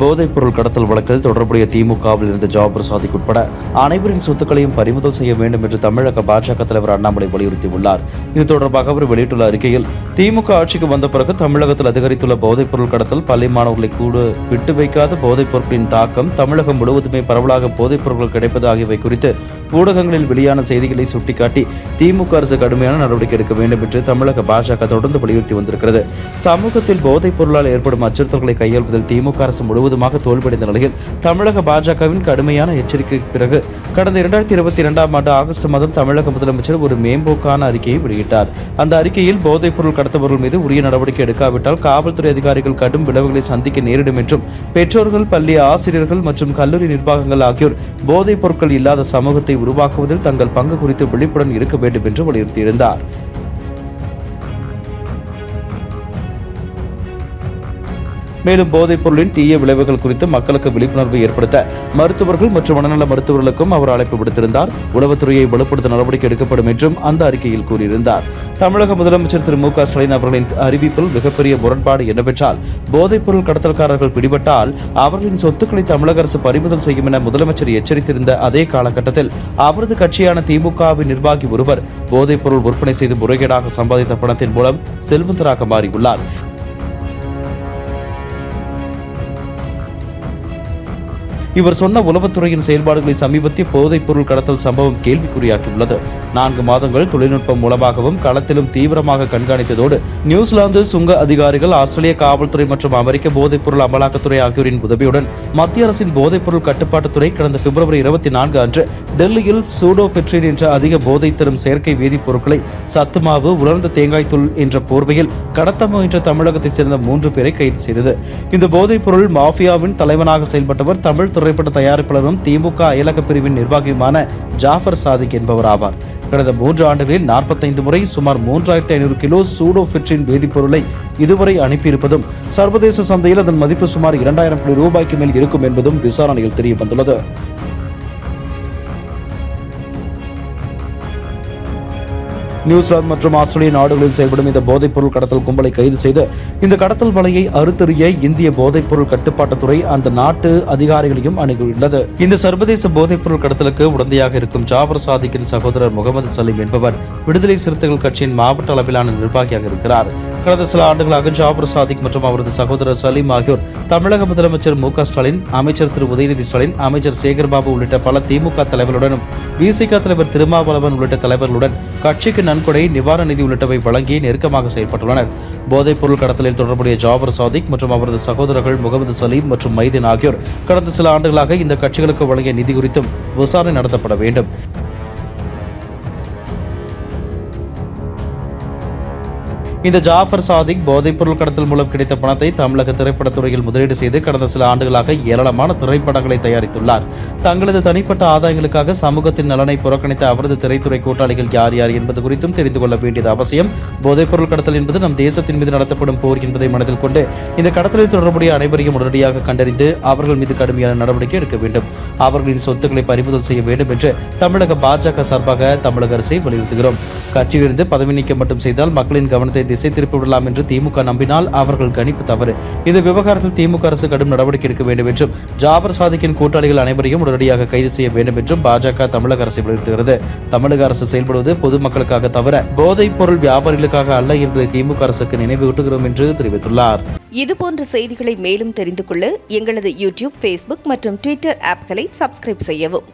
போதைப் பொருள் கடத்தல் வழக்கில் தொடர்புடைய திமுகவில் இருந்த ஜாபர் சாதிக் உட்பட அனைவரின் சொத்துக்களையும் பறிமுதல் செய்ய வேண்டும் என்று தமிழக பாஜக தலைவர் அண்ணாமலை வலியுறுத்தியுள்ளார். இது தொடர்பாக அவர் வெளியிட்டுள்ள அறிக்கையில், திமுக ஆட்சிக்கு வந்த பிறகு தமிழகத்தில் அதிகரித்துள்ள போதைப் பொருள் கடத்தல், பள்ளி மாணவர்களை கூட விட்டு வைக்காத போதைப் பொருட்களின் தாக்கம், தமிழகம் முழுவதுமே பரவலாக போதைப் பொருட்கள் கிடைப்பது ஆகியவை குறித்து ஊடகங்களில் வெளியான செய்திகளை சுட்டிக்காட்டி திமுக அரசு கடுமையான நடவடிக்கை எடுக்க வேண்டும் என்று தமிழக பாஜக தொடர்ந்து வலியுறுத்தி வந்திருக்கிறது. சமூகத்தில் போதைப் பொருளால் ஏற்படும் அச்சுறுத்தல்களை கையாள்வதில் திமுக அரசு முழுவதுமாக தோல்வியடைந்த நிலையில் தமிழக பாஜகவின் கடுமையான எச்சரிக்கைக்கு பிறகு கடந்த 2022 ஆண்டு ஆகஸ்ட் மாதம் தமிழக முதலமைச்சர் ஒரு மேம்போக்கான அறிக்கையை வெளியிட்டார். அந்த அறிக்கையில் போதைப் பொருள் கடத்தவர்கள் மீது உரிய நடவடிக்கை எடுக்காவிட்டால் காவல்துறை அதிகாரிகள் கடும் விளைவுகளை சந்திக்க நேரிடும் என்றும், பெற்றோர்கள், பள்ளி ஆசிரியர்கள் மற்றும் கல்லூரி நிர்வாகங்கள் ஆகியோர் போதைப் பொருட்கள் இல்லாத சமூகத்தை உருவாக்குவதில் தங்கள் பங்கு குறித்து விழிப்புடன் இருக்க வேண்டும் என்று வலியுறுத்தியிருந்தார். மேலும் போதைப் பொருளின் தீய விளைவுகள் குறித்து மக்களுக்கு விழிப்புணர்வு ஏற்படுத்த மருத்துவர்கள் மற்றும் மனநல மருத்துவர்களுக்கும் அவர் அழைப்பு விடுத்திருந்தார். உளவுத்துறையை வலுப்படுத்த நடவடிக்கை எடுக்கப்படும் என்றும் அந்த அறிக்கையில் கூறியிருந்தார். தமிழக முதலமைச்சர் திரு மு க ஸ்டாலின் அவர்களின் அறிவிப்பில் மிகப்பெரிய முரண்பாடு என்னவென்றால், போதைப் பொருள் கடத்தல்காரர்கள் பிடிபட்டால் அவர்களின் சொத்துக்களை தமிழக அரசு பறிமுதல் செய்யும் என முதலமைச்சர் எச்சரித்திருந்த அதே காலகட்டத்தில் அவரது கட்சியான திமுகவின் நிர்வாகி ஒருவர் போதைப் பொருள் விற்பனை செய்து முறைகேடாக சம்பாதித்த பணத்தின் மூலம் செல்வந்தராக மாறியுள்ளார். இவர் சொன்ன உளவுத்துறையின் செயல்பாடுகளை சமீபத்திய போதைப் பொருள் கடத்தல் சம்பவம் கேள்விக்குறியாக்கியுள்ளது. 4 மாதங்கள் தொழில்நுட்பம் மூலமாகவும் களத்திலும் தீவிரமாக கண்காணித்ததோடு நியூசிலாந்து சுங்க அதிகாரிகள், ஆஸ்திரேலிய காவல்துறை மற்றும் அமெரிக்க போதைப் பொருள் அமலாக்கத்துறை ஆகியோரின் உதவியுடன் மத்திய அரசின் போதைப் பொருள் கட்டுப்பாட்டுத்துறை கடந்த பிப்ரவரி 24 அன்று டெல்லியில் சூடோபெட்ரின் என்ற அதிக போதை தரும் செயற்கை வேதிப்பொருட்களை சத்துமாவு, உலர்ந்த தேங்காய் தூள் என்ற போர்வையில் கடத்த முயன்ற தமிழகத்தைச் சேர்ந்த 3 பேரை கைது செய்தது. இந்த போதைப் பொருள் மாஃபியாவின் தலைவனாக செயல்பட்டவர் தமிழ் திரைப்பட தயாரிப்பாளரும் திமுக அயலக பிரிவின் நிர்வாகியுமான ஜாஃபர் சாதிக் என்பவர் ஆவார். கடந்த 3 ஆண்டுகளில் 45 முறை சுமார் 3500 கிலோ சூடோபெட்ரின் வேதிப்பொருளை இதுவரை அனுப்பியிருப்பதும், சர்வதேச சந்தையில் அதன் மதிப்பு சுமார் 2000 கோடி ரூபாய்க்கு மேல் இருக்கும் என்பதும் விசாரணையில் தெரிய வந்துள்ளது. நியூசிலாந்து மற்றும் ஆஸ்திரேலிய நாடுகளில் செயல்படும் இந்த போதைப் பொருள் கடத்தல் கும்பலை கைது செய்து இந்த கடத்தல் வலையை அறுத்தெறிய இந்திய போதைப் பொருள் கட்டுப்பாட்டுத்துறை அந்த நாட்டு அதிகாரிகளையும் அணுகியுள்ளது. இந்த சர்வதேச போதைப் பொருள் கடத்தலுக்கு உடந்தையாக இருக்கும் ஜாபர் சாதிக்கின் சகோதரர் முகமது சலீம் என்பவர் விடுதலை சிறுத்தைகள் கட்சியின் மாவட்ட அளவிலான நிர்வாகியாக இருக்கிறார். கடந்த சில ஆண்டுகளாக ஜாபர் சாதிக் மற்றும் அவரது சகோதரர் சலீம் ஆகியோர் தமிழக முதலமைச்சர் மு க ஸ்டாலின், அமைச்சர் திரு உதயநிதி ஸ்டாலின், அமைச்சர் சேகர்பாபு உள்ளிட்ட பல திமுக தலைவர்களுடனும் விசிக தலைவர் திருமாவளவன் உள்ளிட்ட தலைவர்களுடன் கட்சிக்கு நன்கொடை, நிவாரண நிதி உள்ளிட்டவை வழங்கி நெருக்கமாக செயல்பட்டுள்ளனர். போதைப் பொருள் கடத்தலில் தொடர்புடைய ஜாபர் சாதிக் மற்றும் அவரது சகோதரர்கள் முகமது சலீம் மற்றும் மைதீன் ஆகியோர் கடந்த சில ஆண்டுகளாக இந்த கட்சிகளுக்கு வழங்கிய நிதி குறித்தும் விசாரணை நடத்தப்பட வேண்டும். இந்த ஜாஃபர் சாதிக் போதைப் பொருள் கடத்தல் மூலம் கிடைத்த பணத்தை தமிழக திரைப்படத்துறையில் முதலீடு செய்து கடந்த சில ஆண்டுகளாக ஏராளமான திரைப்படங்களை தயாரித்துள்ளார். தங்களது தனிப்பட்ட ஆதாயங்களுக்காக சமூகத்தின் நலனை புறக்கணித்த அவரது திரைத்துறை கூட்டாளிகள் யார் யார் என்பது குறித்தும் தெரிந்து கொள்ள வேண்டியது அவசியம். போதைப் பொருள் கடத்தல் என்பது நம் தேசத்தின் மீது நடத்தப்படும் போர் என்பதை மனதில் கொண்டு இந்த கடத்தலில் தொடர்புடைய அனைவரையும் உடனடியாக கண்டறிந்து அவர்கள் மீது கடுமையான நடவடிக்கை எடுக்க வேண்டும். அவர்களின் சொத்துக்களை பறிமுதல் செய்ய வேண்டும் என்று தமிழக பாஜக சார்பாக தமிழக அரசை வலியுறுத்துகிறோம். கட்சியிலிருந்து பதவி நீக்கம் மட்டும் செய்தால் மக்களின் கவனத்தை திசை திருப்பிவிடலாம் என்று திமுக நம்பினால் அவர்கள் கணிப்பு தவறு. இந்த விவகாரத்தில் திமுக அரசு கடும் நடவடிக்கை எடுக்க வேண்டும் என்றும், ஜாபர் சாதிக்கின் கூட்டாளிகள் அனைவரையும் உடனடியாக கைது செய்ய வேண்டும் என்றும் பாஜக தமிழக அரசை வலியுறுத்துகிறது. தமிழக அரசு செயல்படுவது பொதுமக்களுக்காக தவிர போதைப் பொருள் வியாபாரிகளுக்காக அல்ல என்பதை திமுக அரசுக்கு நினைவூட்டுகிறோம் என்று தெரிவித்துள்ளார். இதுபோன்ற செய்திகளை மேலும் தெரிந்து கொள்ள எங்களது யூடியூப், Facebook மற்றும் Twitter ஆப்களை சப்ஸ்கிரைப் செய்யவும்.